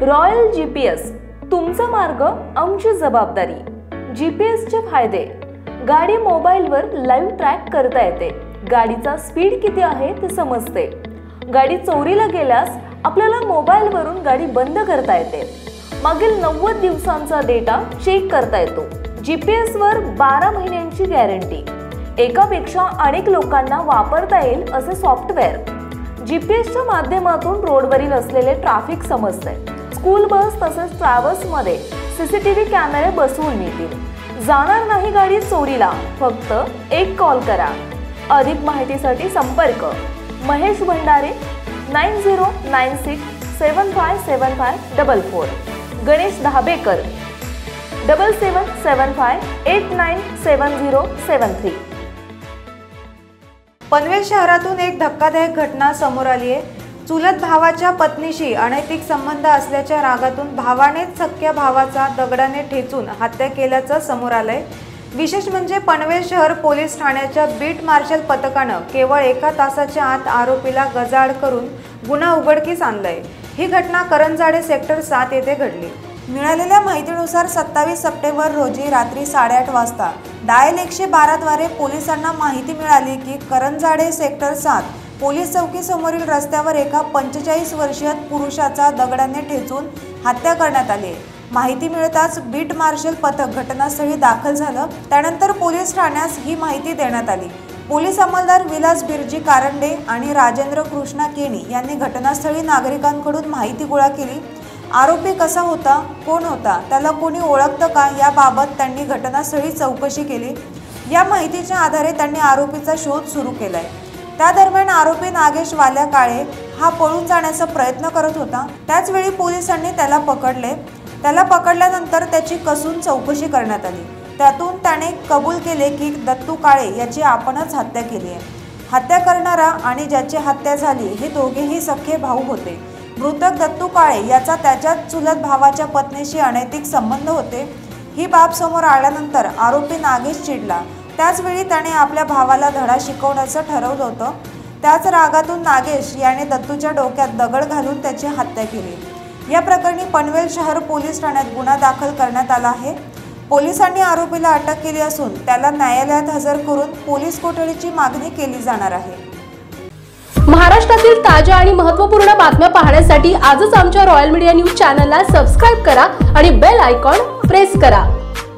Royal GPS, तुमचा मार्ग आमची जबाबदारी। जीपीएसचे फायदे: गाडी मोबाईलवर लाईव्ह ट्रॅक करता येते, गाडीचा स्पीड किती आहे ते समजते, गाडी चोरीला गेल्यास आपल्याला मोबाईलवरून गाडी बंद करता येते, मागील 90 दिवसांचा डेटा चेक करता येतो, जीपीएस वर 12 महिन्यांची गॅरंटी, एकापेक्षा अनेक लोकांना वापरता येईल असे सॉफ्टवेअर, जीपीएसच्या माध्यमातून रोडवरील असलेले ट्रॅफिक समजते, स्कूल बस तसेच ट्रॅव्हल्स मध्ये सीसीटीव्ही कॅमेरे बसवून मिळतील, जाणार नाही गाडी चोरीला, फक्त एक कॉल करा। अधिक माहितीसाठी संपर्क महेश भंडारे 9096757544, गणेश धाबेकर 7775897073। पनवेल शहरातून एक धक्कादायक घटना समोर आली आहे। चुलत भावाच्या पत्नीशी अनैतिक संबंध असल्याच्या रागातून भावानेच सख्या भावाचा दगडाने ठेचून हत्या केल्याचं समोर आलंय। विशेष म्हणजे पनवेल शहर पोलीस ठाण्याच्या बीट मार्शल पथकानं केवळ 1 तासाच्या आत आरोपीला गजाआड करून गुन्हा उघडकीस आणलाय। ही घटना करंजाडे सेक्टर 7 येथे घडली। मिळालेल्या माहितीनुसार 27 सप्टेंबर रोजी रात्री 8:30 वाजता डायल 112 द्वारे पोलिसांना माहिती मिळाली की करंजाडे सेक्टर 7 पोलीस चौकी समोरील रस्त्यावर एका 45 वर्षीय पुरुषाचा दगडाने ठेचून हत्या करण्यात आली। माहिती मिळताच बीट मार्शल पथक घटनास्थळी दाखल झालं। त्यानंतर पोलीस ठाण्यास ही माहिती देण्यात आली। पोलीस अंमलदार विलास बिरजी कारंडे आणि राजेंद्र कृष्णा केणी यांनी घटनास्थळी नागरिकांकडून माहिती गोळा केली। आरोपी कसा होता, कोण होता, त्याला कोणी ओळखतं का याबाबत त्यांनी घटनास्थळी चौकशी केली। या माहितीच्या आधारे त्यांनी आरोपीचा शोध सुरू केलाय। त्या दरम्यान आरोपी नागेश वाल्या काळे हा पळून जाण्याचा प्रयत्न करत होता। त्याच वेळी पोलिसांनी त्याला पकडले। त्याला पकडल्यानंतर त्याची कसून चौकशी करण्यात आली। त्यातून त्याने कबूल केले की दत्तू काळे याची आपणच हत्या केली आहे। हत्या करणारा आणि ज्याची हत्या झाली हे दोघेही सख्खे भाऊ होते। मृतक दत्तू काळे याचा त्याच्याच चुलत भावाच्या पत्नीशी अनैतिक संबंध होते। ही बाब समोर आल्यानंतर आरोपी नागेश चिडला। त्याचवेळी त्याने आपल्या भावाला धडा शिकवण्याचं ठरवलं होतं। त्याच रागातून नागेश याने दत्तूच्या डोक्यात दगड घालून त्याची हत्या केली। या प्रकरणी पनवेल शहर पोलीस ठाण्यात गुन्हा दाखल करण्यात आला आहे। पोलिसांनी आरोपीला अटक केली असून त्याला न्यायालयात हजर करून पोलीस कोठडीची मागणी केली जाणार आहे। महाराष्ट्रातील ताज्या आणि महत्त्वपूर्ण बातम्या पाहण्यासाठी आजच आमच्या रॉयल मीडिया न्यूज चॅनलला सबस्क्राइब करा आणि बेल आयकॉन प्रेस करा।